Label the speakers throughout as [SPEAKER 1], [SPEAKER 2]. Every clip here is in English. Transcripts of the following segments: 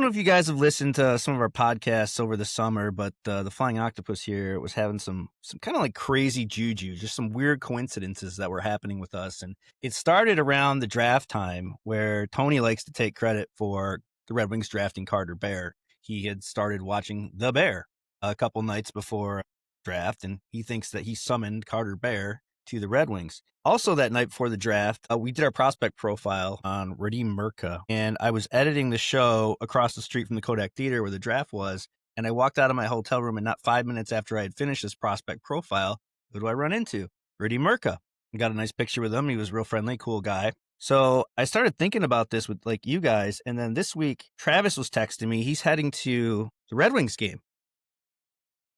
[SPEAKER 1] don't know if you guys have listened to some of our podcasts over the summer, but the Flying Octopus here was having some kind of like crazy juju, just some weird coincidences that were happening with us. And it started around the draft time where Tony likes to take credit for the Red Wings drafting Carter Bear. He had started watching The Bear a couple nights before draft, and he thinks that he summoned Carter Bear to the Red Wings. Also that night before the draft, we did our prospect profile on Radim Murka, and I was editing the show across the street from the Kodak Theater where the draft was, and I walked out of my hotel room, and not 5 minutes after I had finished this prospect profile, who do I run into? Radim Murka. I got a nice picture with him. He was real friendly, cool guy. So I started thinking about this with like you guys, and then this week, Travis was texting me. He's heading to the Red Wings game.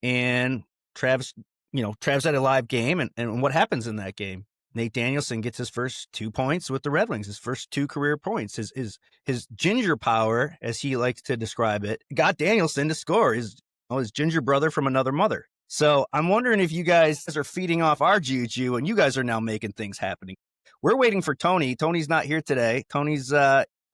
[SPEAKER 1] And Travis had a live game, and what happens in that game? Nate Danielson gets his first 2 points with the Red Wings, his first 2 career points. His ginger power, as he likes to describe it, got Danielson to score. His ginger brother from another mother. So I'm wondering if you guys are feeding off our juju, and you guys are now making things happening. We're waiting for Tony. Tony's not here today. Tony's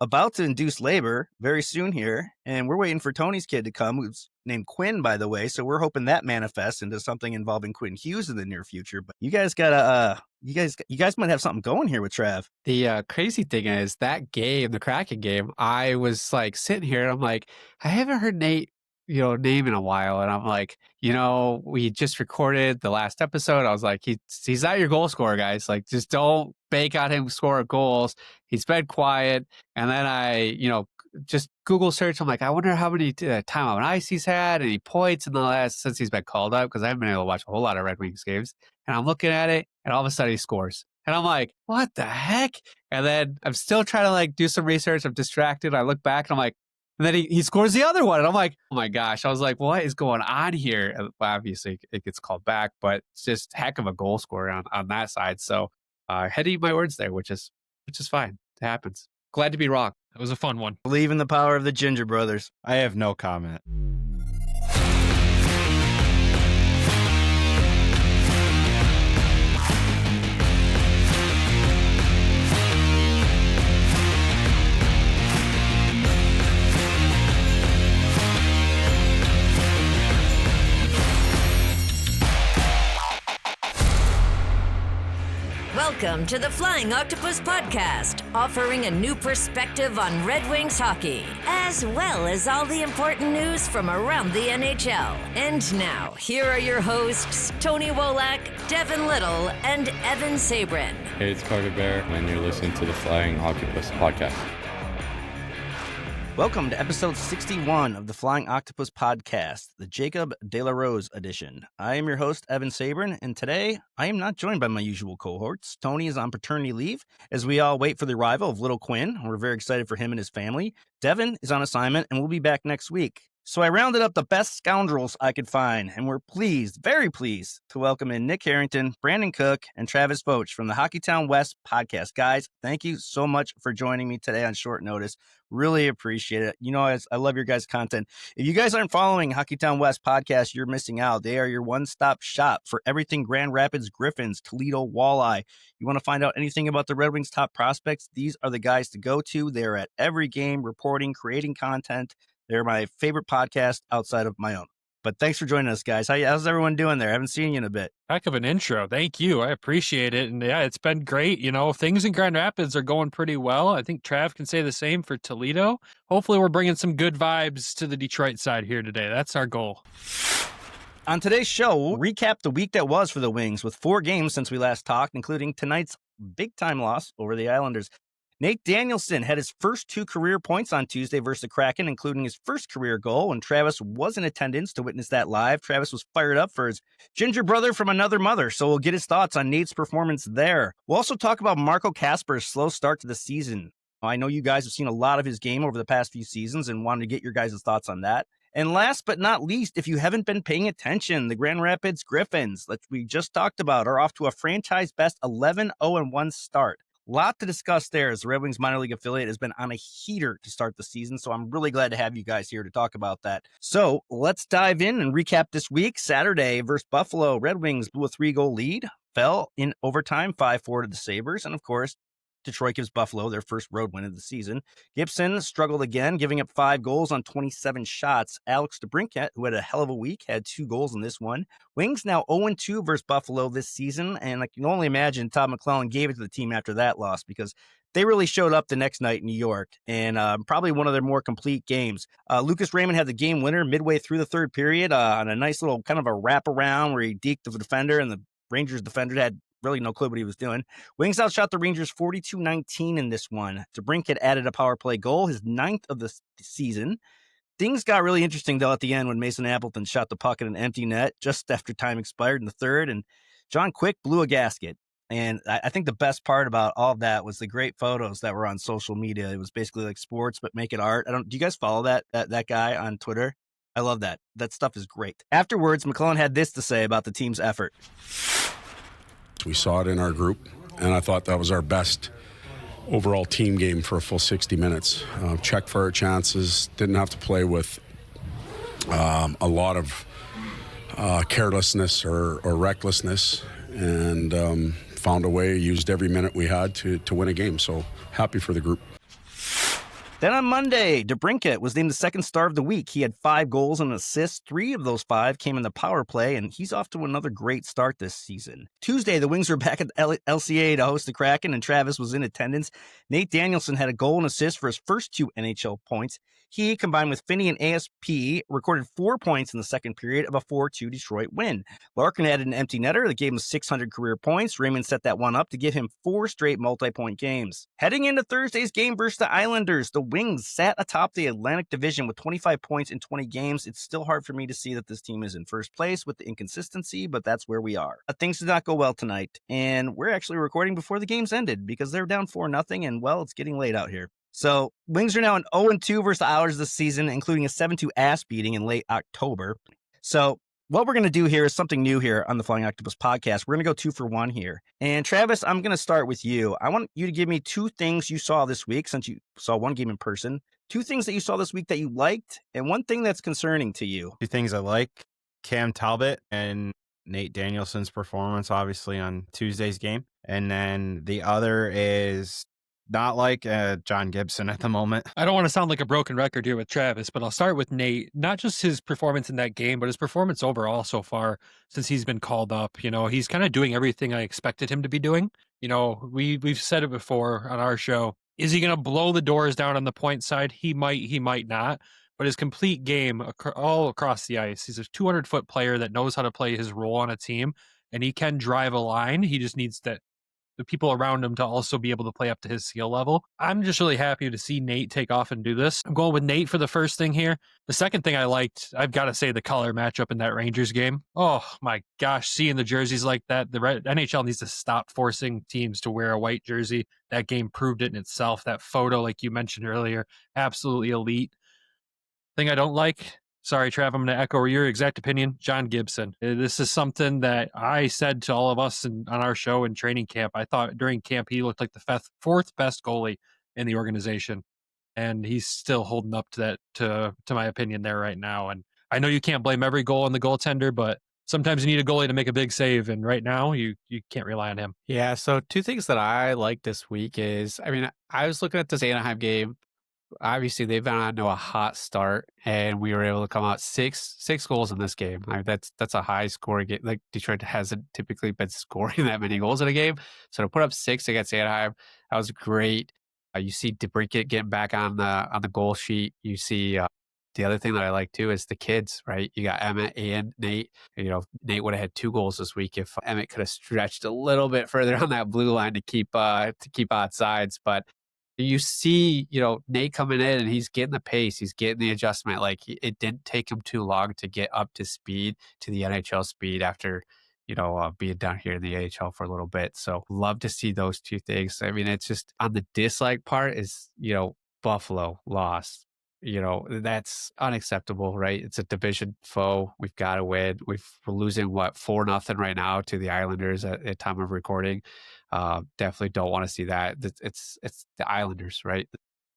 [SPEAKER 1] about to induce labor very soon here, and we're waiting for Tony's kid to come, who's named Quinn, by the way. So we're hoping that manifests into something involving Quinn Hughes in the near future. But you guys gotta, you guys might have something going here with Trav.
[SPEAKER 2] The crazy thing is that game, the Kraken game, I was like sitting here and I'm like, I haven't heard Nate, name in a while. And I'm like, we just recorded the last episode. I was like, he's not your goal scorer, guys. Like, just don't bank on him score goals. He's been quiet. And then I, just Google search. I'm like, I wonder how many time on ice he's had, any points in the last since he's been called up, because I haven't been able to watch a whole lot of Red Wings games. And I'm looking at it, and all of a sudden he scores. And I'm like, what the heck? And then I'm still trying to like do some research. I'm distracted. I look back and I'm like, and then he scores the other one. And I'm like, oh my gosh. I was like, what is going on here? And obviously it gets called back, but it's just heck of a goal scorer on that side. So I had to eat my words there, which is fine. It happens. Glad to be wrong.
[SPEAKER 3] That was a fun one.
[SPEAKER 1] Believe in the power of the Ginger Brothers.
[SPEAKER 4] I have no comment.
[SPEAKER 5] Welcome to the Flying Octopus Podcast, offering a new perspective on Red Wings hockey, as well as all the important news from around the NHL. And now, here are your hosts, Tony Wolak, Devin Little, and Evan Sabrin.
[SPEAKER 6] Hey, it's Carter Bear, and you're listening to the Flying Octopus Podcast.
[SPEAKER 1] Welcome to episode 61 of the Flying Octopus Podcast, the Jacob De La Rose edition. I am your host, Evan Sabrin, and today I am not joined by my usual cohorts. Tony is on paternity leave as we all wait for the arrival of little Quinn. We're very excited for him and his family. Devin is on assignment and will be back next week. So I rounded up the best scoundrels I could find, and we're pleased, very pleased, to welcome in Nick Harrington, Brandon Cook, and Travis Foch from the Hockeytown West podcast. Guys, thank you so much for joining me today on short notice. Really appreciate it. I love your guys' content. If you guys aren't following Hockeytown West podcast, you're missing out. They are your one-stop shop for everything Grand Rapids, Griffins, Toledo, Walleye. You want to find out anything about the Red Wings top prospects? These are the guys to go to. They're at every game, reporting, creating content. They're my favorite podcast outside of my own. But thanks for joining us, guys. How's everyone doing there? I haven't seen you in a bit.
[SPEAKER 3] Heck of an intro. Thank you. I appreciate it. And yeah, it's been great. Things in Grand Rapids are going pretty well. I think Trav can say the same for Toledo. Hopefully we're bringing some good vibes to the Detroit side here today. That's our goal.
[SPEAKER 1] On today's show, we'll recap the week that was for the Wings with 4 games since we last talked, including tonight's big-time loss over the Islanders. Nate Danielson had his first 2 career points on Tuesday versus the Kraken, including his first career goal. When Travis was in attendance to witness that live, Travis was fired up for his ginger brother from another mother, so we'll get his thoughts on Nate's performance there. We'll also talk about Marco Kasper's slow start to the season. I know you guys have seen a lot of his game over the past few seasons and wanted to get your guys' thoughts on that. And last but not least, if you haven't been paying attention, the Grand Rapids Griffins, like we just talked about, are off to a franchise best 11-0-1 start. Lot to discuss there as the Red Wings minor league affiliate has been on a heater to start the season, so I'm really glad to have you guys here to talk about that. So let's dive in and recap this week. Saturday versus Buffalo, Red Wings blew a 3-goal lead, fell in overtime 5-4 to the Sabres, and of course, Detroit gives Buffalo their first road win of the season. Gibson struggled again, giving up 5 goals on 27 shots. Alex DeBrincat, who had a hell of a week, had 2 goals in this one. Wings now 0-2 versus Buffalo this season, and I can only imagine Todd McClellan gave it to the team after that loss because they really showed up the next night in New York, and probably one of their more complete games. Lucas Raymond had the game winner midway through the third period on a nice little kind of a wraparound where he deked the defender, and the Rangers defender had really no clue what he was doing. Wings outshot the Rangers 42-19 in this one. DeBrincat added a power play goal, his 9th of the season. Things got really interesting, though, at the end when Mason Appleton shot the puck at an empty net just after time expired in the third, and John Quick blew a gasket. And I think the best part about all of that was the great photos that were on social media. It was basically like sports, but make it art. Do you guys follow that guy on Twitter? I love that. That stuff is great. Afterwards, McClellan had this to say about the team's effort.
[SPEAKER 4] We saw it in our group, and I thought that was our best overall team game for a full 60 minutes. Checked for our chances, didn't have to play with a lot of carelessness or recklessness, and found a way, used every minute we had to win a game. So happy for the group.
[SPEAKER 1] Then on Monday, DeBrincat was named the second star of the week. He had 5 goals and assists. 3 of those 5 came in the power play, and he's off to another great start this season. Tuesday, the Wings were back at LCA to host the Kraken, and Travis was in attendance. Nate Danielson had a goal and assist for his first 2 NHL points. He, combined with Finney and ASP, recorded 4 points in the second period of a 4-2 Detroit win. Larkin added an empty netter that gave him 600 career points. Raymond set that one up to give him 4 straight multi-point games. Heading into Thursday's game versus the Islanders, the Wings sat atop the Atlantic Division with 25 points in 20 games. It's still hard for me to see that this team is in first place with the inconsistency, but that's where we are. Things did not go well tonight, and we're actually recording before the games ended because they're down 4-0, and, well, it's getting late out here. So, Wings are now an 0-2 versus the Oilers this season, including a 7-2 ass beating in late October. So, what we're going to do here is something new here on the Flying Octopus podcast. We're going to go 2 for 1 here. And Travis, I'm going to start with you. I want you to give me 2 things you saw this week, since you saw 1 game in person. 2 things that you saw this week that you liked, and 1 thing that's concerning to you.
[SPEAKER 7] 2 things I like: Cam Talbot and Nate Danielson's performance, obviously, on Tuesday's game. And then the other is not like John Gibson at the moment.
[SPEAKER 3] I don't want to sound like a broken record here with Travis, but I'll start with Nate. Not just his performance in that game, but his performance overall so far since he's been called up. You know, he's kind of doing everything I expected him to be doing. You know, we've said it before on our show. Is he going to blow the doors down on the point side? He might not. But his complete game all across the ice, he's a 200-foot player that knows how to play his role on a team, and he can drive a line. He just needs the people around him to also be able to play up to his skill level. I'm just really happy to see Nate take off and do this. I'm going with Nate for the first thing here. The second thing I liked, I've got to say, the color matchup in that Rangers game. Oh my gosh, seeing the jerseys like that, the NHL needs to stop forcing teams to wear a white jersey. That game proved it in itself. That photo, like you mentioned earlier, absolutely elite. Thing I don't like, sorry, Trav, I'm going to echo your exact opinion. John Gibson. This is something that I said to all of us on our show in training camp. I thought during camp he looked like the 4th best goalie in the organization, and he's still holding up to that, to my opinion there right now. And I know you can't blame every goal on the goaltender, but sometimes you need a goalie to make a big save, and right now you can't rely on him.
[SPEAKER 2] Yeah, so 2 things that I like this week is, I mean, I was looking at this Anaheim game. Obviously, they've been on to a hot start, and we were able to come out six goals in this game. I mean, that's a high scoring game. Like, Detroit hasn't typically been scoring that many goals in a game, so to put up 6 against Anaheim, that was great. You see DeBrincat getting back on the goal sheet. You see the other thing that I like too is the kids, right? You got Emmett and Nate. You know, Nate would have had 2 goals this week if Emmett could have stretched a little bit further on that blue line to keep outsides, but. You see, you know, Nate coming in and he's getting the pace, he's getting the adjustment. Like, it didn't take him too long to get up to speed, to the NHL speed after, you know, being down here in the AHL for a little bit. So love to see those 2 things. I mean, it's just on the dislike part is, you know, Buffalo lost. You know, that's unacceptable, right? It's a division foe. We've got to win. We're losing 4-0 right now to the Islanders at time of recording. Definitely don't want to see that. It's the Islanders, right?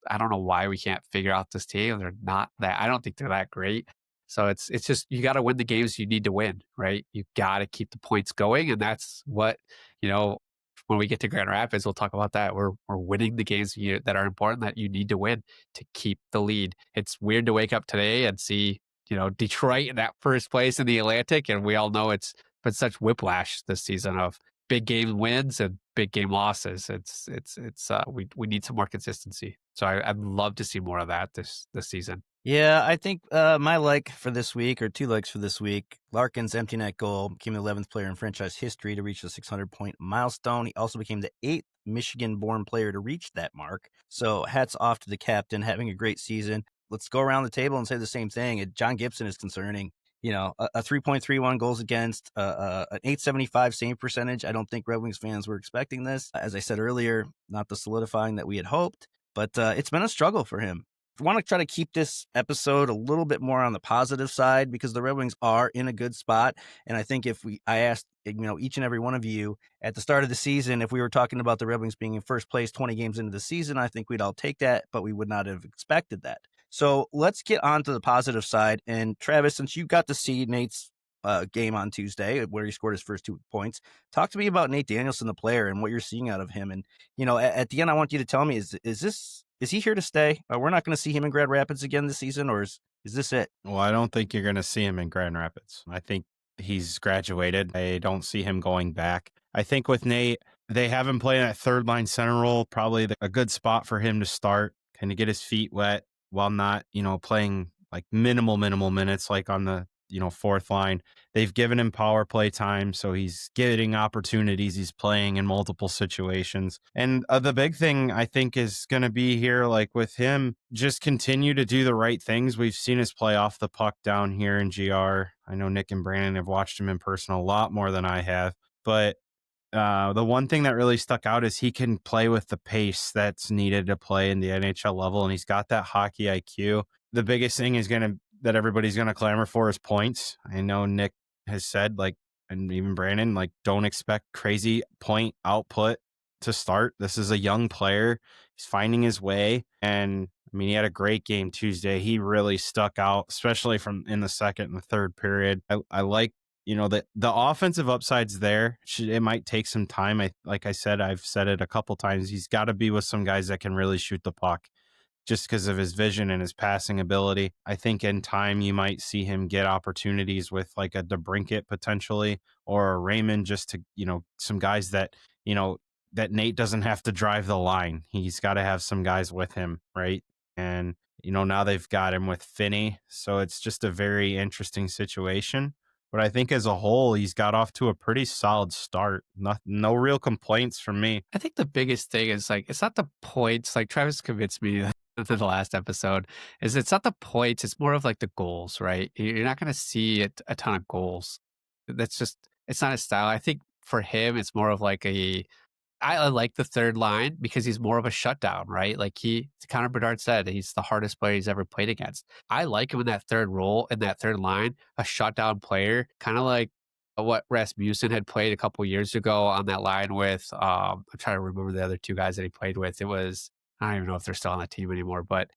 [SPEAKER 2] I don't know why we can't figure out this team. They're not that. I don't think they're that great. So it's just, you got to win the games you need to win, right? You got to keep the points going, and that's what, you know, when we get to Grand Rapids, we'll talk about that. We're winning the games that are important that you need to win to keep the lead. It's weird to wake up today and see, Detroit in that first place in the Atlantic, and we all know it's been such whiplash this season of big game wins and big game losses. We need some more consistency. So I'd love to see more of that this season.
[SPEAKER 1] Yeah, I think my like for this week, or two likes for this week, Larkin's empty net goal became the 11th player in franchise history to reach the 600-point milestone. He also became the 8th Michigan-born player to reach that mark. So hats off to the captain, having a great season. Let's go around the table and say the same thing. John Gibson is concerning. A 3.31 goals against, an 875 save percentage. I don't think Red Wings fans were expecting this. As I said earlier, not the solidifying that we had hoped, but it's been a struggle for him. I want to try to keep this episode a little bit more on the positive side because the Red Wings are in a good spot. And I think I asked, each and every one of you at the start of the season, if we were talking about the Red Wings being in first place 20 games into the season, I think we'd all take that, but we would not have expected that. So let's get on to the positive side. And Travis, since you got to see Nate's game on Tuesday where he scored his first 2 points, talk to me about Nate Danielson, the player, and what you're seeing out of him. And, at the end, I want you to tell me, is he here to stay? We're not going to see him in Grand Rapids again this season, or is this it?
[SPEAKER 7] Well, I don't think you're going to see him in Grand Rapids. I think he's graduated. I don't see him going back. I think with Nate, they have him playing that third line center role, probably a good spot for him to start, kind of get his feet wet while not, playing like minimal minutes, like on the, fourth line. They've given him power play time, so he's getting opportunities. He's playing in multiple situations. And the big thing I think is going to be here, like with him, just continue to do the right things. We've seen us play off the puck down here in GR. I know Nick and Brandon have watched him in person a lot more than I have, but the one thing that really stuck out is he can play with the pace that's needed to play in the NHL level, and he's got that hockey IQ. The biggest thing is that everybody's going to clamor for is points. I know Nick has said, and even Brandon, don't expect crazy point output to start. This is a young player. He's finding his way. And he had a great game Tuesday. He really stuck out, especially from in the second and the third period. I like, the offensive upside's there. It might take some time. Like I said, I've said it a couple times. He's got to be with some guys that can really shoot the puck, just because of his vision and his passing ability. I think in time you might see him get opportunities with like a DeBrincat potentially, or a Raymond, just to, some guys that, that Nate doesn't have to drive the line. He's got to have some guys with him, right? And, now they've got him with Finney. So it's just a very interesting situation. But I think as a whole, he's got off to a pretty solid start. No real complaints from me.
[SPEAKER 2] I think the biggest thing is it's not the points. Like Travis convinced me in the last episode, is it's not the points. It's more of the goals, right? You're not going to see a ton of goals. It's not his style. I think for him, it's more of I like the third line because he's more of a shutdown, right? Connor Bedard said, he's the hardest player he's ever played against. I like him in that third role, in that third line, a shutdown player, kind of like what Rasmussen had played a couple years ago on that line with, I'm trying to remember the other two guys that he played with. I don't even know if they're still on the team anymore, but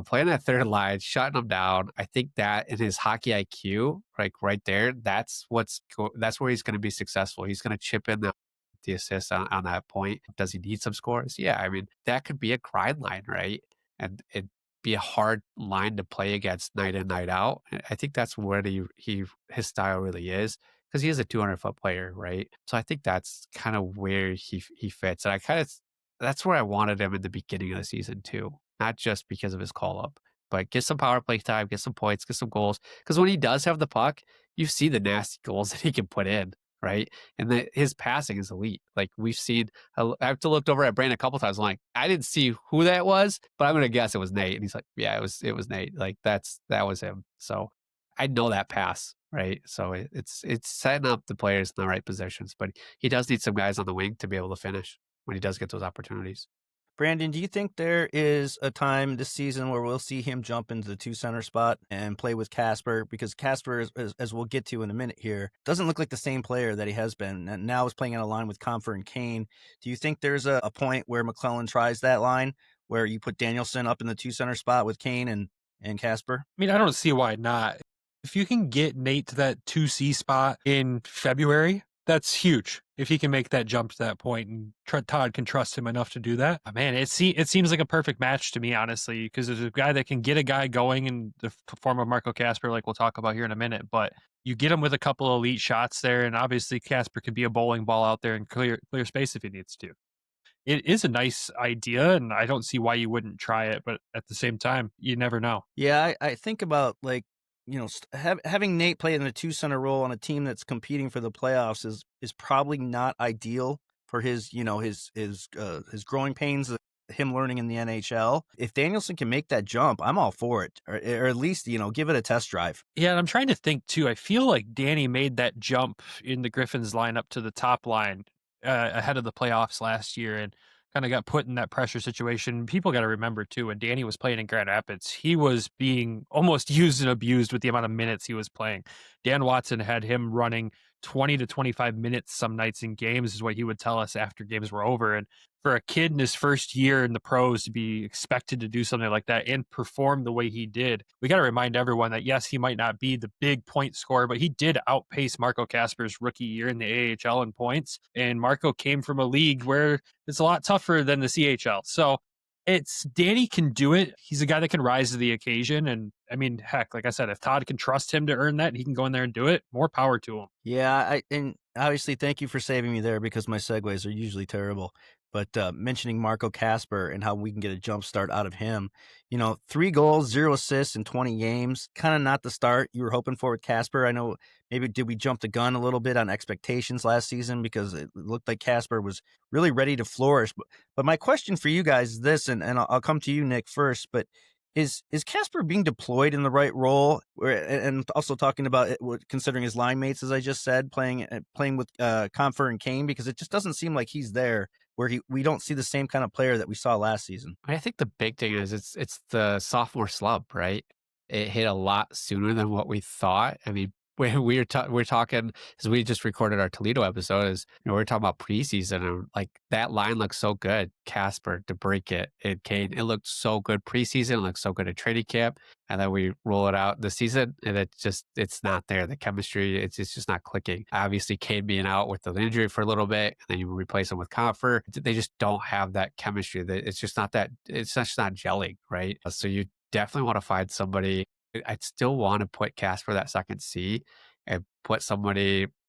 [SPEAKER 2] playing that third line, shutting them down, I think that in his hockey IQ, right there, that's where he's going to be successful. He's going to chip in the assist on that point. Does he need some scores? Yeah, that could be a grind line, right? And it'd be a hard line to play against night in, night out. I think that's where his style really is, because he is a 200-foot player, right? So I think that's kind of where he fits. And that's where I wanted him in the beginning of the season too, not just because of his call up, but get some power play time, get some points, get some goals. Because when he does have the puck, you see the nasty goals that he can put in, right? And his passing is elite. We've seen, I've looked over at Brandon a couple times. I'm like, I didn't see who that was, but I'm going to guess it was Nate. And he's like, yeah, it was Nate. That was him. So I know that pass, right? So it's setting up the players in the right positions, but he does need some guys on the wing to be able to finish when he does get those opportunities.
[SPEAKER 1] Brandon, do you think there is a time this season where we'll see him jump into the 2 center spot and play with Casper? Because Casper, as we'll get to in a minute here, doesn't look like the same player that he has been, and now is playing on a line with Comfer and Kane. Do you think there's a point where McClellan tries that line, where you put Danielson up in the 2 center spot with Kane and Casper?
[SPEAKER 3] I don't see why not. If you can get Nate to that 2C spot in February, that's huge. if he can make that jump to that point and Todd can trust him enough to do that. Man, it seems like a perfect match to me, honestly, because there's a guy that can get a guy going in the form of Marco Casper, like we'll talk about here in a minute, but you get him with a couple elite shots there, and obviously Casper can be a bowling ball out there and clear space if he needs to. It is a nice idea, and I don't see why you wouldn't try it, but at the same time, you never know.
[SPEAKER 1] Yeah, I think about, like, having Nate play in a 2-center role on a team that's competing for the playoffs is probably not ideal for his growing pains, him learning in the NHL. If Danielson can make that jump, I'm all for it, or at least give it a test drive.
[SPEAKER 3] Yeah, and I'm trying to think too. I feel like Danny made that jump in the Griffins lineup to the top line ahead of the playoffs last year, and kind of got put in that pressure situation. People got to remember too, when Danny was playing in Grand Rapids, he was being almost used and abused with the amount of minutes he was playing. Dan Watson had him running 20 to 25 minutes some nights in games, is what he would tell us after games were over. And for a kid in his first year in the pros to be expected to do something like that and perform the way he did, we got to remind everyone that, yes, he might not be the big point scorer, but he did outpace Marco Casper's rookie year in the AHL in points. And Marco came from a league where it's a lot tougher than the CHL. So Danny can do it. He's a guy that can rise to the occasion. And I mean, heck, like I said, if Todd can trust him to earn that, he can go in there and do it. More power to him.
[SPEAKER 1] Yeah, and obviously, thank you for saving me there, because my segues are usually terrible. But mentioning Marco Casper and how we can get a jump start out of him, 3 goals, 0 assists in 20 games, kind of not the start you were hoping for with Casper. I know maybe did we jump the gun a little bit on expectations last season, because it looked like Casper was really ready to flourish. But my question for you guys is this, and I'll come to you, Nick, first, but is Casper being deployed in the right role? And also talking about it, considering his line mates, as I just said, playing with Compher and Kane, because it just doesn't seem like he's there, where we don't see the same kind of player that we saw last season.
[SPEAKER 2] I think the big thing is it's the sophomore slump, right? It hit a lot sooner than what we thought. I mean, we're talking, as we just recorded our Toledo episode, we're talking about preseason, and like that line looks so good. Casper, DeBrincat, and Kane, it looked so good preseason. It looked so good at training camp, and then we roll it out this season, and it's not there. The chemistry, it's just not clicking. Obviously, Kane being out with the injury for a little bit, and then you replace him with Compher. They just don't have that chemistry. It's just not that. It's just not gelling, right? So you definitely want to find somebody. I'd still want to put Casper that second C and put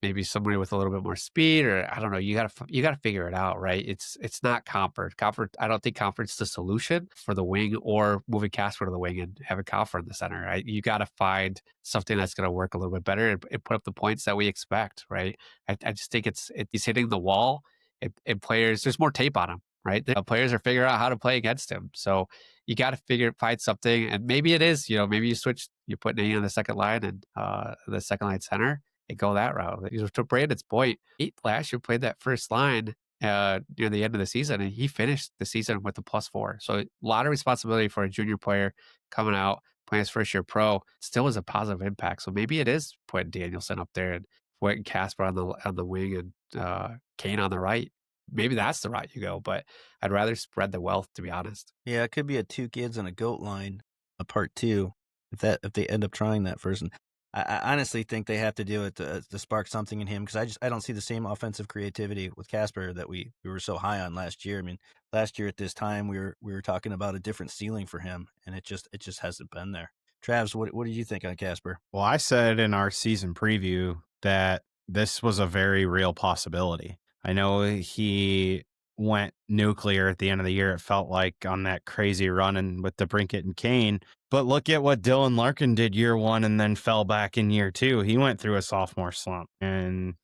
[SPEAKER 2] maybe somebody with a little bit more speed, or I don't know. You gotta figure it out, right? It's not Compher. I don't think Compher's the solution for the wing, or moving Casper to the wing and having Compher in the center, right? You got to find something that's going to work a little bit better and put up the points that we expect, right? I just think he's hitting the wall, and players, there's more tape on him, right? The players are figuring out how to play against him. So you got to find something, and maybe it is, maybe you put Nate on the second line and the second line center and go that route. To Brandon's point, he last year played that first line near the end of the season, and he finished the season with a +4. So a lot of responsibility for a junior player coming out, playing his first year pro, still is a positive impact. So maybe it is putting Danielson up there and putting Casper on the wing and Kane on the right. Maybe that's the route you go, but I'd rather spread the wealth, to be honest.
[SPEAKER 1] Yeah, it could be a 2 kids and a goat line, a part 2, if they end up trying that first. And I honestly think they have to do it to spark something in him, because I don't see the same offensive creativity with Casper that we were so high on last year. I mean, last year at this time we were talking about a different ceiling for him, and it just hasn't been there. Travs, what did you think on Casper?
[SPEAKER 7] Well, I said in our season preview that this was a very real possibility. I know he went nuclear at the end of the year, it felt like, on that crazy run and with DeBrincat and Kane. But look at what Dylan Larkin did year 1 and then fell back in year 2. He went through a sophomore slump. And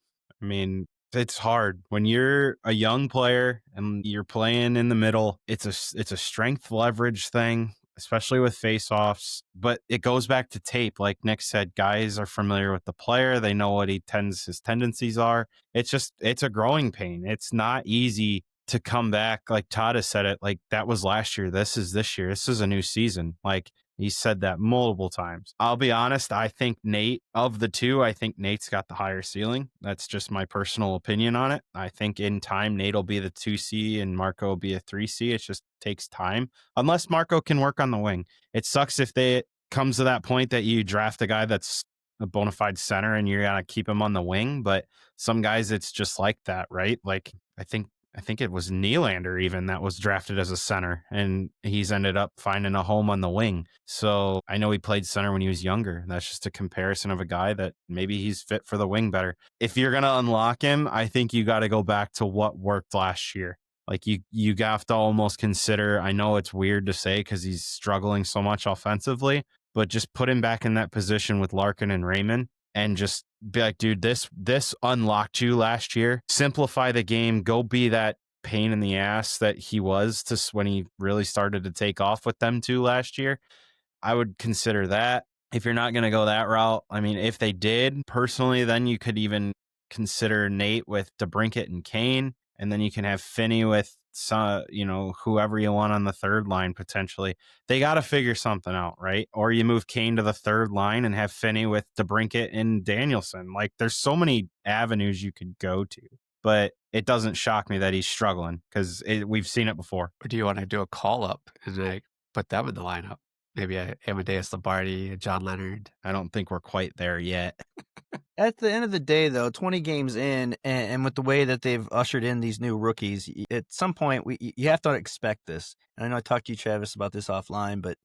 [SPEAKER 7] I mean, it's hard when you're a young player and you're playing in the middle. It's a strength leverage thing, especially with faceoffs, but it goes back to tape. Like Nick said, guys are familiar with the player. They know what his tendencies are. It's a growing pain. It's not easy to come back. Like Todd has said it, like that was last year. This is this year. This is a new season. Like he said that multiple times. I'll be honest. I think of the two, I think Nate's got the higher ceiling. That's just my personal opinion on it. I think in time, Nate will be the 2C and Marco will be a 3C. It just takes time, unless Marco can work on the wing. It sucks if it comes to that point that you draft a guy that's a bona fide center and you're going to keep him on the wing. But some guys, it's just like that, right? Like, I think it was Nylander even that was drafted as a center, and he's ended up finding a home on the wing. So I know he played center when he was younger. That's just a comparison of a guy that maybe he's fit for the wing better. If you're going to unlock him, I think you got to go back to what worked last year. Like you have to almost consider, I know it's weird to say because he's struggling so much offensively, but just put him back in that position with Larkin and Raymond and just be like, dude, this unlocked you last year. Simplify the game. Go be that pain in the ass that he was when he really started to take off with them two last year. I would consider that. If you're not going to go that route, I mean, if they did personally, then you could even consider Nate with DeBrincat and Kane, and then you can have Finney with whoever you want on the third line potentially. They got to figure something out, right? Or you move Kane to the third line and have Finney with DeBrincat and Danielson. Like, there's so many avenues you could go to, but it doesn't shock me that he's struggling because we've seen it before.
[SPEAKER 2] Or do you want to do a call up and like put them in the lineup? Maybe Amadeus Lombardi, John Leonard.
[SPEAKER 7] I don't think we're quite there yet.
[SPEAKER 1] At the end of the day, though, 20 games in, and with the way that they've ushered in these new rookies, at some point you have to expect this. And I know I talked to you, Travis, about this offline, but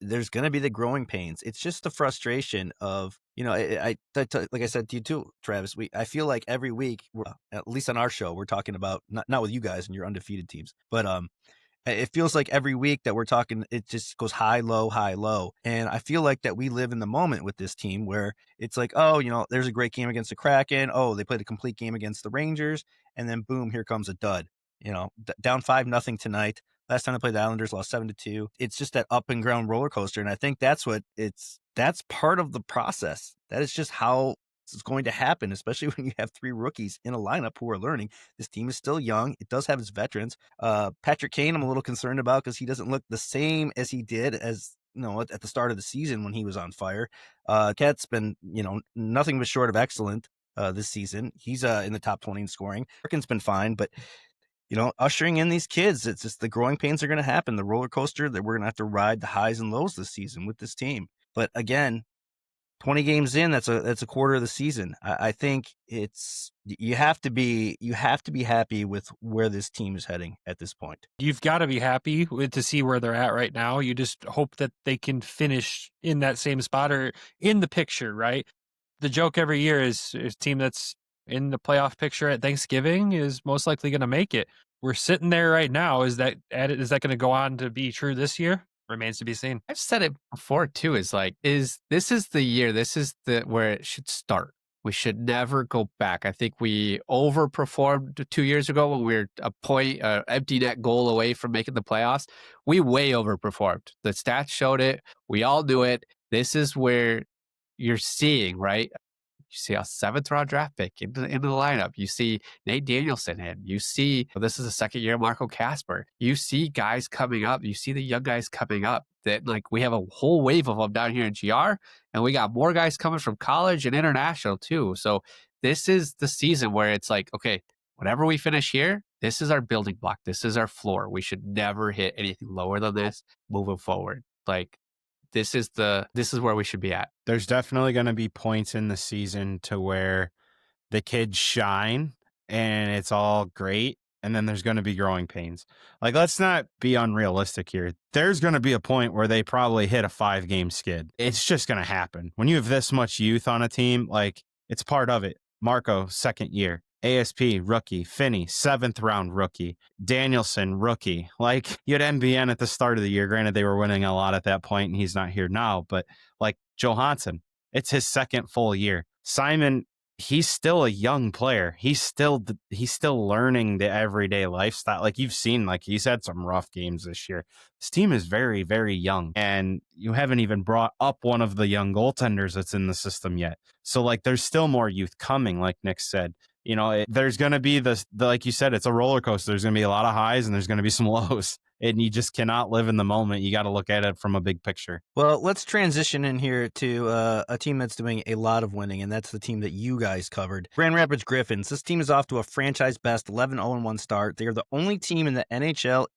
[SPEAKER 1] there's going to be the growing pains. It's just the frustration of, like I said to you too, Travis. I feel like every week, at least on our show, we're talking about not with you guys and your undefeated teams, but it feels like every week that we're talking, it just goes high, low, high, low. And I feel like that we live in the moment with this team where it's like, oh, there's a great game against the Kraken. Oh, they played a complete game against the Rangers. And then boom, here comes a dud. Down 5-0 tonight. Last time they played the Islanders, lost 7-2. It's just that up and ground roller coaster. And I think that's part of the process. That is just how it's going to happen, especially when you have three rookies in a lineup who are learning. This team is still young. It does have its veterans. Patrick Kane, I'm a little concerned about because he doesn't look the same as he did as at the start of the season when he was on fire. Cat's been nothing but short of excellent this season. He's in the top 20 in scoring. Larkin's been fine, but ushering in these kids, it's just the growing pains are going to happen. The roller coaster that we're going to have to ride the highs and lows this season with this team. But again, 20 games in, that's a quarter of the season. I think you have to be happy with where this team is heading at this point.
[SPEAKER 3] You've got to be happy to see where they're at right now. You just hope that they can finish in that same spot or in the picture, right? The joke every year is a team that's in the playoff picture at Thanksgiving is most likely going to make it. We're sitting there right now. Is that going to go on to be true this year? Remains to be seen.
[SPEAKER 2] I've said it before too, this is the year, this is where it should start. We should never go back. I think we overperformed 2 years ago when we were empty net goal away from making the playoffs. We way overperformed. The stats showed it. We all knew it. This is where you're seeing, right? You see a 7th round draft pick into the lineup. You see Nate Danielson in. You see, this is the second year Marco Kasper. You see guys coming up. You see the young guys coming up that we have a whole wave of them down here in GR, and we got more guys coming from college and international too. So this is the season where it's like, okay, whatever we finish here, this is our building block. This is our floor. We should never hit anything lower than this moving forward. This is where we should be at.
[SPEAKER 7] There's definitely going to be points in the season to where the kids shine and it's all great. And then there's going to be growing pains. Let's not be unrealistic here. There's going to be a point where they probably hit a 5-game skid. It's just going to happen. When you have this much youth on a team, it's part of it. Marco, 2nd year. ASP, rookie. Finney, 7th round rookie. Danielson, rookie. You had MBN at the start of the year. Granted, they were winning a lot at that point, and he's not here now. But Johansson, it's his 2nd full year. Simon, he's still a young player. He's still learning the everyday lifestyle. You've seen, he's had some rough games this year. This team is very, very young, and you haven't even brought up one of the young goaltenders that's in the system yet. So there's still more youth coming, like Nick said. There's going to be like you said, it's a roller coaster. There's going to be a lot of highs and there's going to be some lows, and you just cannot live in the moment. You got to look at it from a big picture.
[SPEAKER 1] Well, let's transition in here to a team that's doing a lot of winning, and that's the team that you guys covered. Grand Rapids Griffins. This team is off to a franchise best 11-0-1 start. They are the only team in the NHL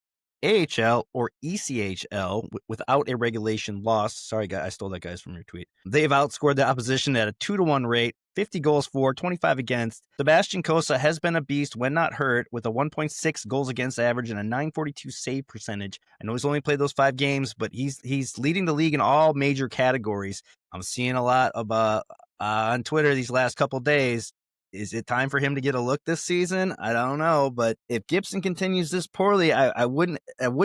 [SPEAKER 1] AHL or ECHL without a regulation loss. Sorry, guy, I stole that, guys, from your tweet. They've outscored the opposition at a 2-1 rate, 50 goals for, 25 against. Sebastian Cossa has been a beast when not hurt, with a 1.6 goals against average and a 942 save percentage. I know he's only played those 5 games, but he's leading the league in all major categories. I'm seeing a lot of on Twitter these last couple days. Is it time for him to get a look this season? I don't know, but if Gibson continues this poorly, I wouldn't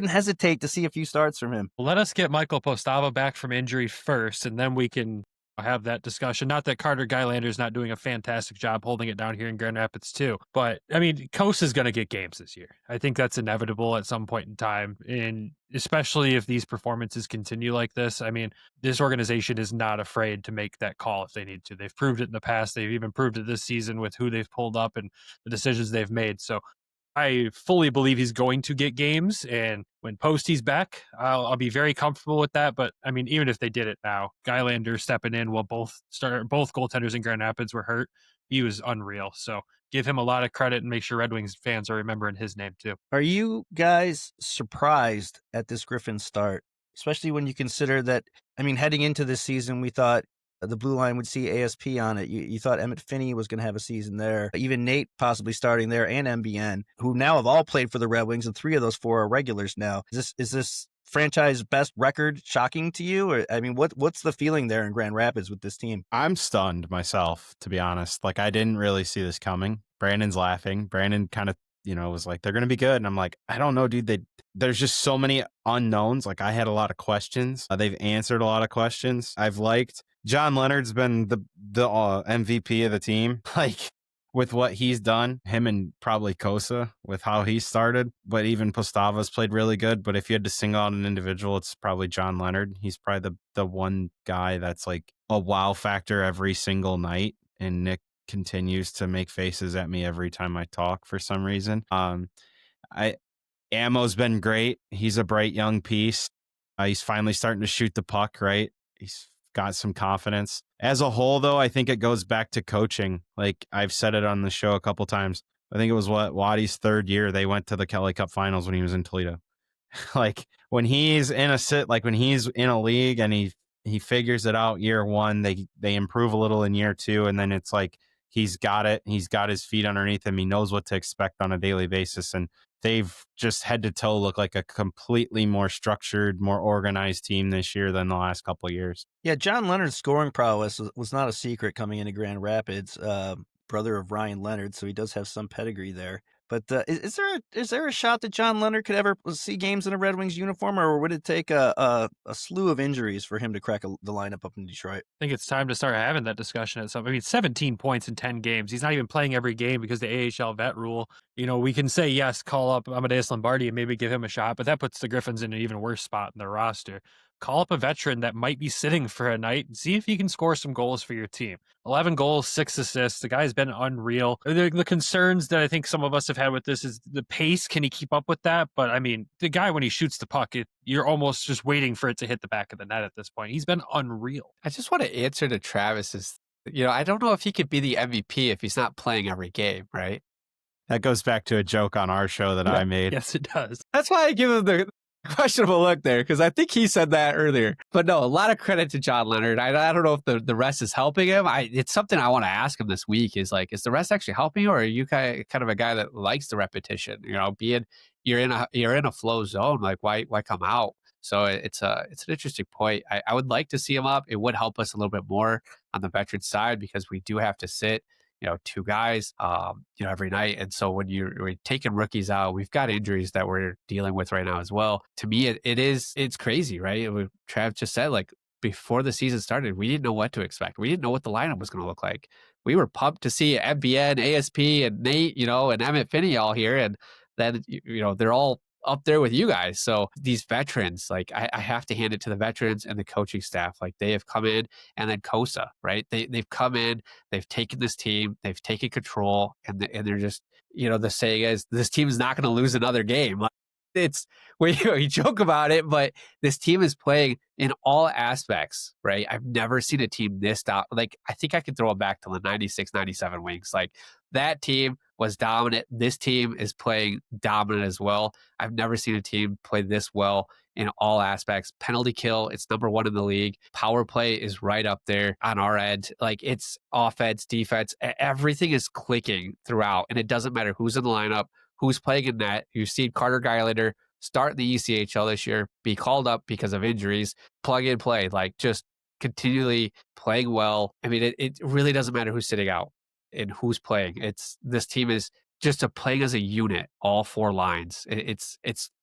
[SPEAKER 1] hesitate to see a few starts from him.
[SPEAKER 3] Well, let us get Michael Postava back from injury first, and then we can have that discussion. Not that Carter Gylander is not doing a fantastic job holding it down here in Grand Rapids too, but I mean, Coase is going to get games this year. I think that's inevitable at some point in time, and especially if these performances continue like this. I mean, this organization is not afraid to make that call if they need to. They've proved it in the past. They've even proved it this season with who they've pulled up and the decisions they've made. So I fully believe he's going to get games, and when Posty's back, I'll be very comfortable with that. But I mean, even if they did it now, Gylander stepping in while both goaltenders in Grand Rapids were hurt, he was unreal. So give him a lot of credit and make sure Red Wings fans are remembering his name too.
[SPEAKER 1] Are you guys surprised at this Griffins start, especially when you consider that? I mean, heading into this season, we thought the blue line would see ASP on it. You thought Emmett Finney was going to have a season there. Even Nate possibly starting there, and MBN, who now have all played for the Red Wings, and 3 of those 4 are regulars now. Is this franchise best record shocking to you? Or I mean, what's the feeling there in Grand Rapids with this team?
[SPEAKER 7] I'm stunned myself, to be honest. Like, I didn't really see this coming. Brandon's laughing. Brandon kind of, was like, they're going to be good. And I'm like, I don't know, dude. There's just so many unknowns. Like, I had a lot of questions. They've answered a lot of questions. I've liked John Leonard's been the MVP of the team, like with what he's done, him and probably Cossa with how he started. But even Postava's played really good. But if you had to single out an individual, it's probably John Leonard. He's probably the one guy that's like a wow factor every single night. And Nick continues to make faces at me every time I talk for some reason. Ammo's been great. He's a bright young piece. He's finally starting to shoot the puck, right? He's got some confidence. As a whole, though, I think it goes back to coaching. Like, I've said it on the show a couple times. I think it was Waddy's 3rd year. They went to the Kelly Cup finals when he was in Toledo. Like, when he's in when he's in a league and he figures it out year 1, they improve a little in year 2. And then it's like, he's got it. He's got his feet underneath him. He knows what to expect on a daily basis. And they've just head to toe look like a completely more structured, more organized team this year than the last couple of years.
[SPEAKER 1] Yeah, John Leonard's scoring prowess was not a secret coming into Grand Rapids. Brother of Ryan Leonard, so he does have some pedigree there. But is there a shot that John Leonard could ever see games in a Red Wings uniform, or would it take a slew of injuries for him to crack the lineup up in Detroit?
[SPEAKER 3] I think it's time to start having that discussion at some. I mean, 17 points in 10 games. He's not even playing every game because the AHL vet rule. We can say yes, call up Amadeus Lombardi and maybe give him a shot, but that puts the Griffins in an even worse spot in their roster. Call up a veteran that might be sitting for a night and see if he can score some goals for your team. 11 goals, 6 assists. The guy's been unreal. The concerns that I think some of us have had with this is the pace. Can he keep up with that? But I mean, the guy, when he shoots the puck, you're almost just waiting for it to hit the back of the net at this point. He's been unreal.
[SPEAKER 2] I just want to answer to Travis's, I don't know if he could be the MVP if he's not playing every game, right?
[SPEAKER 7] That goes back to a joke on our show that I made.
[SPEAKER 3] Yes, it does.
[SPEAKER 2] That's why I give him the questionable look there, because I think he said that earlier. But no, a lot of credit to John Leonard. I don't know if the rest is helping him. It's something I want to ask him this week is like, is the rest actually helping you, or are you kind of a guy that likes the repetition? Being you're in a flow zone, like why come out? So it's an interesting point. I would like to see him up. It would help us a little bit more on the veteran side because we do have to sit 2 guys, every night. And so when we're taking rookies out, we've got injuries that we're dealing with right now as well. To me, it's crazy, right? Trav just said, like, before the season started, we didn't know what to expect. We didn't know what the lineup was going to look like. We were pumped to see MBN, ASP, and Nate, and Emmett Finney all here. And then, they're all up there with you guys. So these veterans, like I have to hand it to the veterans and the coaching staff. Like they have come in, and then Cossa, right? They've come in, they've taken this team, they've taken control, and they're just, the saying is this team's not going to lose another game. Like, it's we joke about it, but this team is playing in all aspects, right? I've never seen a team this like, I think I could throw it back to the 96, 97 Wings. Like, that team was dominant. This team is playing dominant as well. I've never seen a team play this well in all aspects. Penalty kill, it's number 1 in the league. Power play is right up there on our end. Like, it's offense, defense, everything is clicking throughout. And it doesn't matter who's in the lineup, who's playing in net. You've seen Carter Geilander start in the ECHL this year, be called up because of injuries, plug and play, like, just continually playing well. I mean, it really doesn't matter who's sitting out and who's playing. This team is just playing as a unit, all 4 lines. It's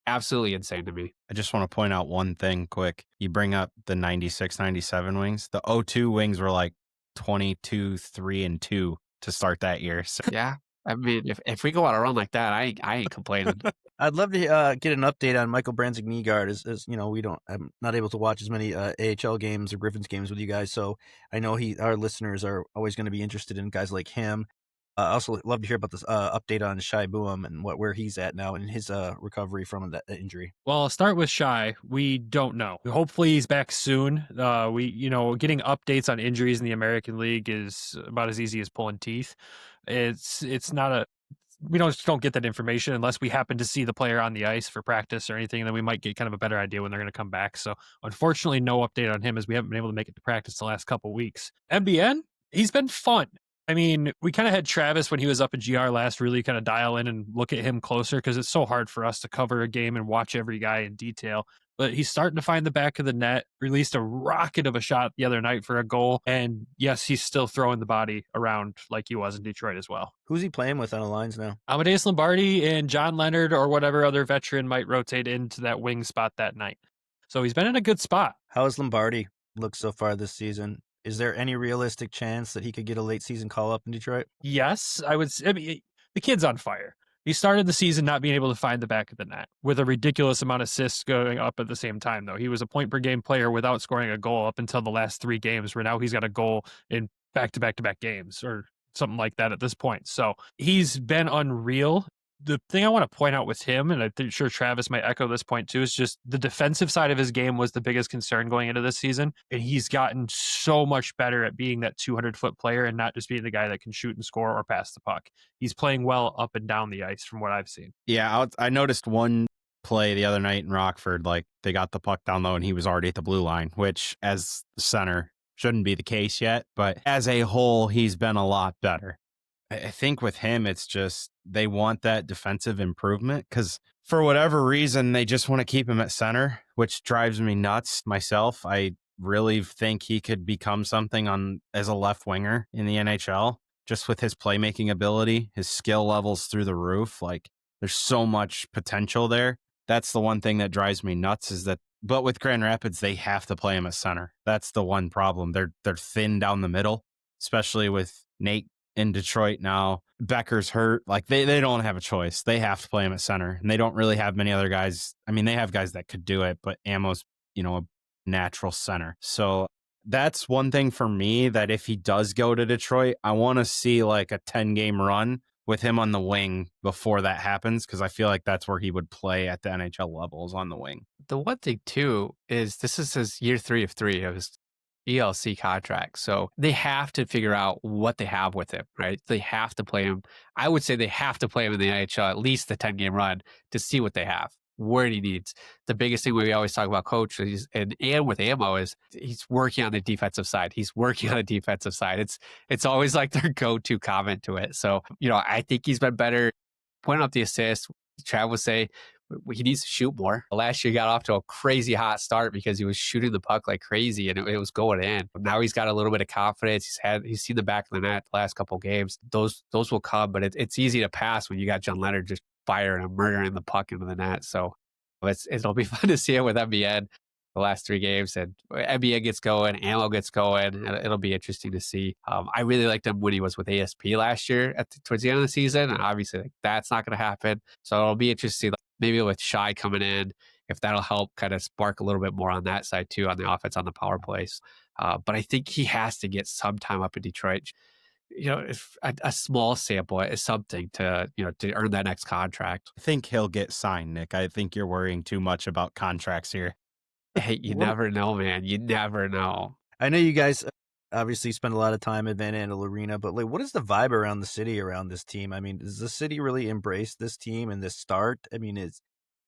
[SPEAKER 2] absolutely insane to me.
[SPEAKER 7] I just want to point out one thing quick. You bring up the 96, 97 Wings. The 02 Wings were like 22, 3-2 to start that year. So.
[SPEAKER 2] Yeah. I mean, if we go on a run like that, I ain't complaining.
[SPEAKER 1] I'd love to get an update on Michael Branzig-Nygaard. As you know, I'm not able to watch as many AHL games or Griffins games with you guys, so I know our listeners are always going to be interested in guys like him. I also love to hear about this update on Shai Buam and where he's at now in his recovery from that injury.
[SPEAKER 3] Well, I'll start with Shai. We don't know. Hopefully he's back soon. Getting updates on injuries in the American League is about as easy as pulling teeth. It's not we don't get that information unless we happen to see the player on the ice for practice or anything, and then we might get kind of a better idea when they're going to come back. So unfortunately, no update on him as we haven't been able to make it to practice the last couple of weeks. MBN, he's been fun. I mean, we kind of had Travis when he was up at GR last really kind of dial in and look at him closer because it's so hard for us to cover a game and watch every guy in detail. But he's starting to find the back of the net, released a rocket of a shot the other night for a goal. And yes, he's still throwing the body around like he was in Detroit as well.
[SPEAKER 1] Who's he playing with on the lines now?
[SPEAKER 3] Amadeus Lombardi and John Leonard or whatever other veteran might rotate into that wing spot that night. So he's been in a good spot.
[SPEAKER 1] How has Lombardi looked so far this season? Is there any realistic chance that he could get a late season call up in Detroit?
[SPEAKER 3] Yes, I would. I mean, the kid's on fire. He started the season not being able to find the back of the net with a ridiculous amount of assists going up at the same time, though. He was a point per game player without scoring a goal up until the last 3 games, where now he's got a goal in back-to-back-to-back games or something like that at this point. So he's been unreal. The thing I want to point out with him, and I'm sure Travis might echo this point too, is just the defensive side of his game was the biggest concern going into this season. And he's gotten so much better at being that 200-foot player and not just being the guy that can shoot and score or pass the puck. He's playing well up and down the ice from what I've seen.
[SPEAKER 7] Yeah, I noticed one play the other night in Rockford, like they got the puck down low and he was already at the blue line, which as center shouldn't be the case yet. But as a whole, he's been a lot better. I think with him, it's just they want that defensive improvement because for whatever reason, they just want to keep him at center, which drives me nuts myself. I really think he could become something as a left winger in the NHL, just with his playmaking ability, his skill levels through the roof. Like, there's so much potential there. That's the one thing that drives me nuts is that, but with Grand Rapids, they have to play him at center. That's the one problem. They're thin down the middle, especially with Nate in Detroit now. Becker's hurt. Like they don't have a choice. They have to play him at center, and they don't really have many other guys. I mean, they have guys that could do it, but Ammo's, a natural center. So that's one thing for me that if he does go to Detroit, I want to see like a 10-game run with him on the wing before that happens, because I feel like that's where he would play at the NHL levels, on the wing.
[SPEAKER 2] The one thing too is this is his year 3 of 3 of his ELC contract. So they have to figure out what they have with him, right? They have to play him. I would say they have to play him in the NHL, at least the 10-game run, to see what they have, where he needs. The biggest thing we always talk about coach and with Ammo is he's working on the defensive side. He's working on the defensive side. It's always like their go-to comment to it. So, I think he's been better pointing up the assists. Trav would say he needs to shoot more. Last year he got off to a crazy hot start because he was shooting the puck like crazy and it was going in. Now he's got a little bit of confidence. He's seen the back of the net the last couple of games. Those will come, but it's easy to pass when you got John Leonard just firing and murdering the puck into the net. So it'll be fun to see him with MBN the last 3 games, and MBN gets going, Ammo gets going. It'll be interesting to see. I really liked him when he was with ASP last year towards the end of the season, and obviously that's not going to happen. So it'll be interesting, maybe with Shai coming in, if that'll help kind of spark a little bit more on that side too, on the offense, on the power plays. But I think he has to get some time up in Detroit. if a small sample is something to, to earn that next contract.
[SPEAKER 7] I think he'll get signed, Nick. I think you're worrying too much about contracts here.
[SPEAKER 2] Hey, you never know, man. You never know.
[SPEAKER 1] I know you guys obviously spend a lot of time at Van Andel Arena, but like, what is the vibe around the city around this team? I mean, does the city really embrace this team and this start? I mean,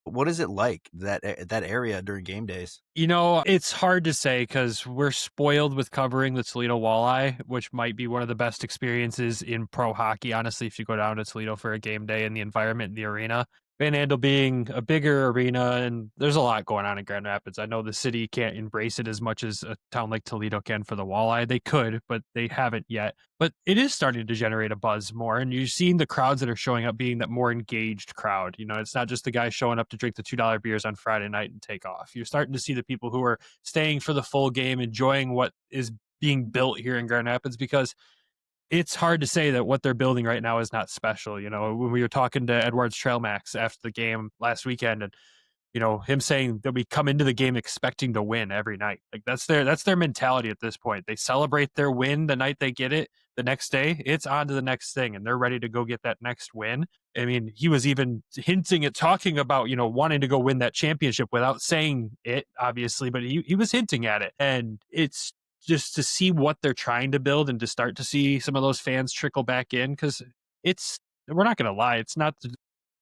[SPEAKER 1] what is it like that area during game days?
[SPEAKER 3] It's hard to say because we're spoiled with covering the Toledo Walleye, which might be one of the best experiences in pro hockey. Honestly, if you go down to Toledo for a game day and the environment in the arena, Van Andel being a bigger arena, and there's a lot going on in Grand Rapids. I know the city can't embrace it as much as a town like Toledo can for the Walleye. They could, but they haven't yet. But it is starting to generate a buzz more, and you're seeing the crowds that are showing up being that more engaged crowd. It's not just the guys showing up to drink the $2 beers on Friday night and take off. You're starting to see the people who are staying for the full game, enjoying what is being built here in Grand Rapids, because it's hard to say that what they're building right now is not special. When we were talking to Edwards Trailmax after the game last weekend, and him saying that we come into the game expecting to win every night. Like that's their mentality at this point. They celebrate their win the night they get it. The next day, it's on to the next thing, and they're ready to go get that next win. I mean, he was even talking about, wanting to go win that championship without saying it, obviously, but he was hinting at it. And it's just to see what they're trying to build and to start to see some of those fans trickle back in, because we're not going to lie, it's not the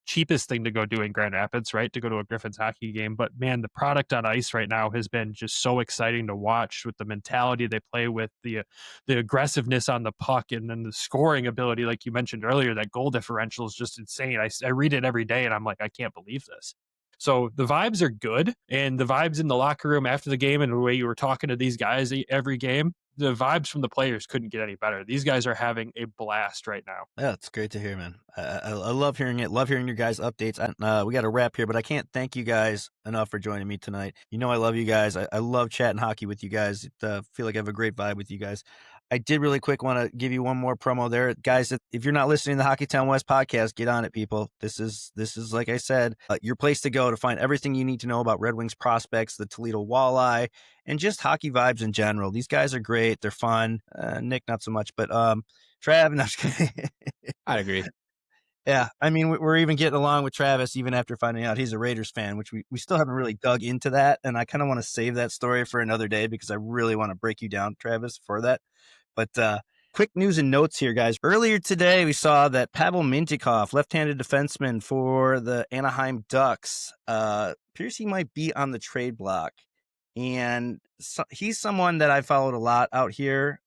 [SPEAKER 3] cheapest thing to go do in Grand Rapids, right? To go to a Griffins hockey game. But man, the product on ice right now has been just so exciting to watch, with the mentality they play with, the aggressiveness on the puck, and then the scoring ability, like you mentioned earlier. That goal differential is just insane. I read it every day and I'm like, I can't believe this. So the vibes are good, and the vibes in the locker room after the game, and the way you were talking to these guys every game, the vibes from the players couldn't get any better. These guys are having a blast right now.
[SPEAKER 1] Yeah, it's great to hear, man. I love hearing it. Love hearing your guys' updates. We got to wrap here, but I can't thank you guys enough for joining me tonight. I love you guys. I love chatting hockey with you guys. Feel like I have a great vibe with you guys. I did really quick want to give you one more promo there, guys. If you're not listening to the Hockeytown West podcast, get on it, people. This is like I said, your place to go to find everything you need to know about Red Wings prospects, the Toledo Walleye, and just hockey vibes in general. These guys are great. They're fun. Nick, not so much, but Trav, no, I'm just kidding.
[SPEAKER 2] I agree.
[SPEAKER 1] Yeah, I mean, we're even getting along with Travis even after finding out he's a Raiders fan, which we still haven't really dug into that, and I kind of want to save that story for another day because I really want to break you down, Travis, for that. But quick news and notes here, guys. Earlier today, we saw that Pavel Mintyukov, left-handed defenseman for the Anaheim Ducks, appears he might be on the trade block. And he's someone that I followed a lot out here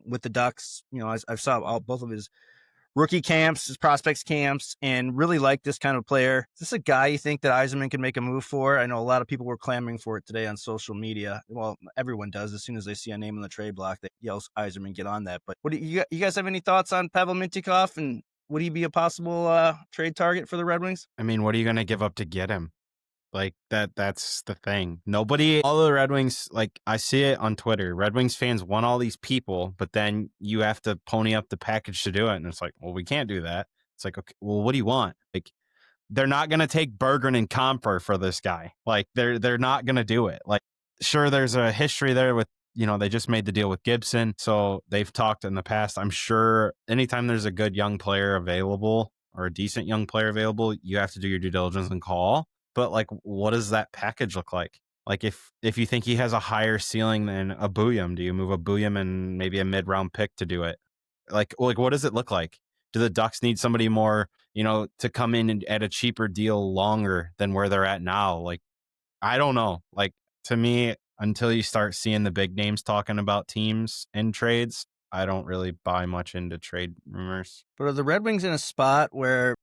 [SPEAKER 1] with the Ducks. I saw both of his rookie camps, his prospects camps, and really like this kind of player. Is this a guy you think that Yzerman can make a move for? I know a lot of people were clamoring for it today on social media. Well, everyone does. As soon as they see a name on the trade block, they yell Yzerman, get on that. But what do you guys have any thoughts on Pavel Mintyukov, and would he be a possible trade target for the Red Wings?
[SPEAKER 7] I mean, what are you going to give up to get him? Like that's the thing. All the Red Wings, like I see it on Twitter, Red Wings fans want all these people, but then you have to pony up the package to do it. And it's like, well, we can't do that. It's like, okay, well, what do you want? Like, they're not going to take Berggren and Comfer for this guy. Like they're not going to do it. Like, sure, there's a history there with, they just made the deal with Gibson. So they've talked in the past. I'm sure anytime there's a good young player available or a decent young player available, you have to do your due diligence and call. But like, what does that package look like? Like, if you think he has a higher ceiling than a Booyam, do you move a Booyam and maybe a mid-round pick to do it? Like, what does it look like? Do the Ducks need somebody more, to come in at a cheaper deal longer than where they're at now? Like, I don't know. Like, to me, until you start seeing the big names talking about teams and trades, I don't really buy much into trade rumors.
[SPEAKER 1] But are the Red Wings in a spot where,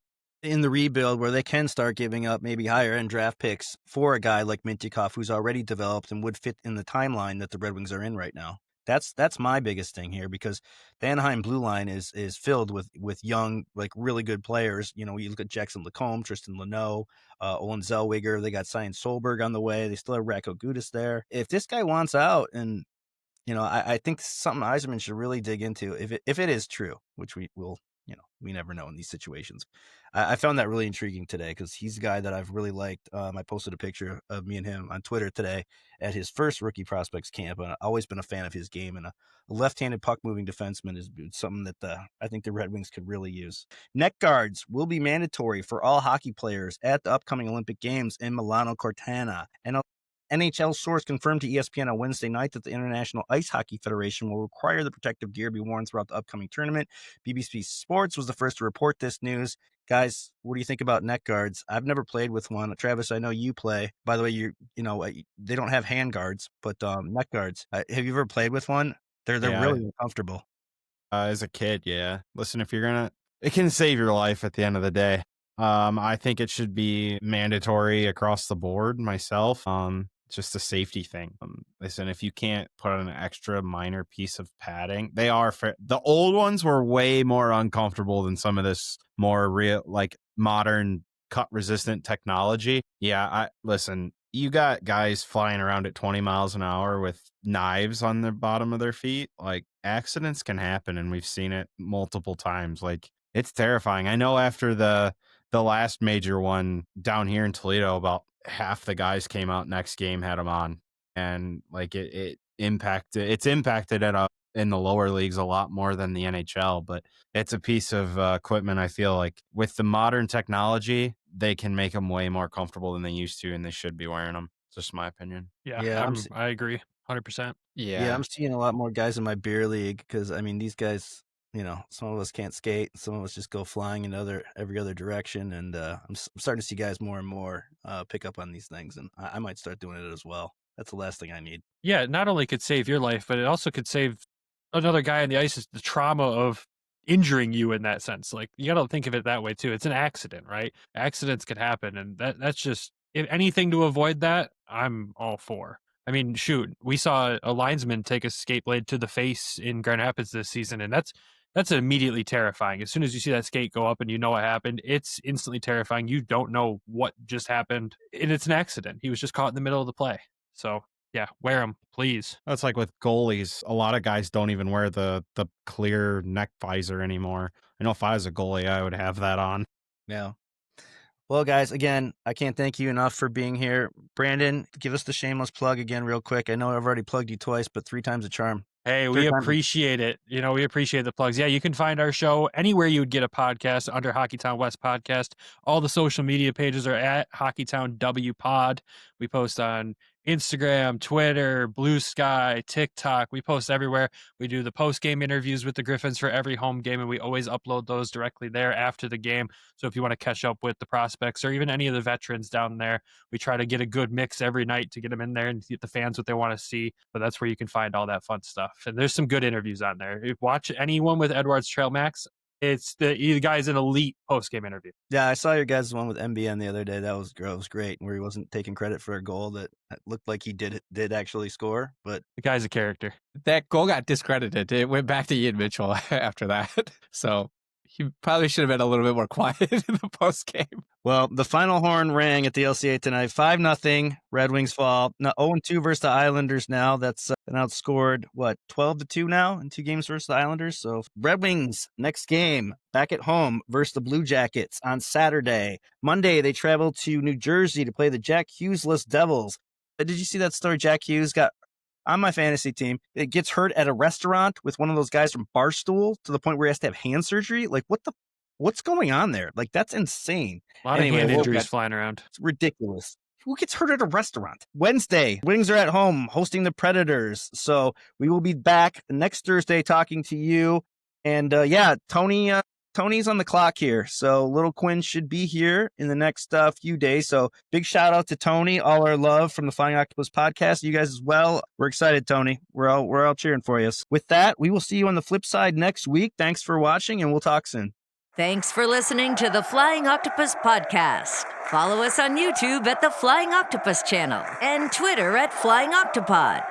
[SPEAKER 1] in the rebuild, where they can start giving up maybe higher end draft picks for a guy like Mintyukov, who's already developed and would fit in the timeline that the Red Wings are in right now? That's my biggest thing here, because the Anaheim blue line is filled with young, like really good players. You look at Jackson Lacombe, Tristan Leno, Olin Zellweger. They got Cyan Solberg on the way. They still have Ratko Gudas there. If this guy wants out, and I think something Yzerman should really dig into, if it is true, which we will we never know in these situations. I found that really intriguing today because he's a guy that I've really liked. I posted a picture of me and him on Twitter today at his first rookie prospects camp, and I've always been a fan of his game. And a left-handed puck-moving defenseman is something that I think the Red Wings could really use. Neck guards will be mandatory for all hockey players at the upcoming Olympic Games in Milano Cortina. And NHL source confirmed to ESPN on Wednesday night that the International Ice Hockey Federation will require the protective gear be worn throughout the upcoming tournament. BBC Sports was the first to report this news. Guys, what do you think about neck guards? I've never played with one. Travis, I know you play. By the way, they don't have hand guards, but neck guards. Have you ever played with one? They're really uncomfortable.
[SPEAKER 7] As a kid, yeah. Listen, if you're gonna, it can save your life at the end of the day. I think it should be mandatory across the board myself. Just a safety thing. Listen, if you can't put on an extra minor piece of padding, they are fair. The old ones were way more uncomfortable than some of this more real, like modern cut resistant technology. Yeah, listen, you got guys flying around at 20 miles an hour with knives on the bottom of their feet. Like, accidents can happen, and we've seen it multiple times. Like, it's terrifying. I know after the last major one down here in Toledo, about half the guys came out next game, had them on, and like it's impacted in the lower leagues a lot more than the NHL, but it's a piece of equipment. I feel like with the modern technology, they can make them way more comfortable than they used to, and they should be wearing them. It's just my opinion.
[SPEAKER 3] Yeah, I agree 100%.
[SPEAKER 1] Yeah, I'm seeing a lot more guys in my beer league because these guys, some of us can't skate, some of us just go flying in every other direction, and I'm starting to see guys more and more pick up on these things, and I might start doing it as well. That's the last thing I need.
[SPEAKER 3] Yeah, it not only could save your life, but it also could save another guy on the ice. Is the trauma of injuring you in that sense. Like, you got to think of it that way too. It's an accident, right? Accidents could happen, and that's just, if anything to avoid that, I'm all for. I mean, shoot, we saw a linesman take a skate blade to the face in Grand Rapids this season, and that's immediately terrifying. As soon as you see that skate go up and you know what happened, it's instantly terrifying. You don't know what just happened, and it's an accident. He was just caught in the middle of the play. So, yeah, wear them, please.
[SPEAKER 7] That's like with goalies. A lot of guys don't even wear the clear neck visor anymore. I know if I was a goalie, I would have that on.
[SPEAKER 1] Yeah. Well, guys, again, I can't thank you enough for being here. Brandon, give us the shameless plug again real quick. I know I've already plugged you twice, but 3 times a charm.
[SPEAKER 3] Hey, we appreciate it. We appreciate the plugs. Yeah, you can find our show anywhere you would get a podcast under Hockeytown West Podcast. All the social media pages are at Hockeytown W Pod. We post on Instagram, Twitter, Blue Sky, TikTok. We post everywhere. We do the post-game interviews with the Griffins for every home game, and we always upload those directly there after the game. So if you want to catch up with the prospects or even any of the veterans down there, we try to get a good mix every night to get them in there and get the fans what they want to see. But that's where you can find all that fun stuff. And there's some good interviews on there. If you watch anyone with Edwards Trail Max, it's the guy's an elite post-game interview.
[SPEAKER 1] Yeah, I saw your guys' one with MBN the other day. That was great, where he wasn't taking credit for a goal that looked like he did actually score. But
[SPEAKER 3] the guy's a character.
[SPEAKER 2] That goal got discredited. It went back to Ian Mitchell after that. So he probably should have been a little bit more quiet in the post-game.
[SPEAKER 1] Well, the final horn rang at the LCA tonight. 5-0. Red Wings fall. Now 0-2 versus the Islanders now. That's been outscored, 12-2 now in 2 games versus the Islanders. So Red Wings, next game, back at home versus the Blue Jackets on Saturday. Monday, they travel to New Jersey to play the Jack Hughes-less Devils. Did you see that story? Jack Hughes got on my fantasy team. It gets hurt at a restaurant with one of those guys from Barstool to the point where he has to have hand surgery. Like, what's going on there? Like, that's insane.
[SPEAKER 3] A lot of hand injuries flying around.
[SPEAKER 1] It's ridiculous. Who gets hurt at a restaurant? Wednesday, Wings are at home hosting the Predators. So we will be back next Thursday talking to you. And Tony's on the clock here. So little Quinn should be here in the next few days. So big shout out to Tony. All our love from the Flying Octopus podcast. You guys as well. We're excited, Tony. We're all cheering for you. With that, we will see you on the flip side next week. Thanks for watching, and we'll talk soon.
[SPEAKER 5] Thanks for listening to the Flying Octopus podcast. Follow us on YouTube at the Flying Octopus channel and Twitter at Flying Octopod.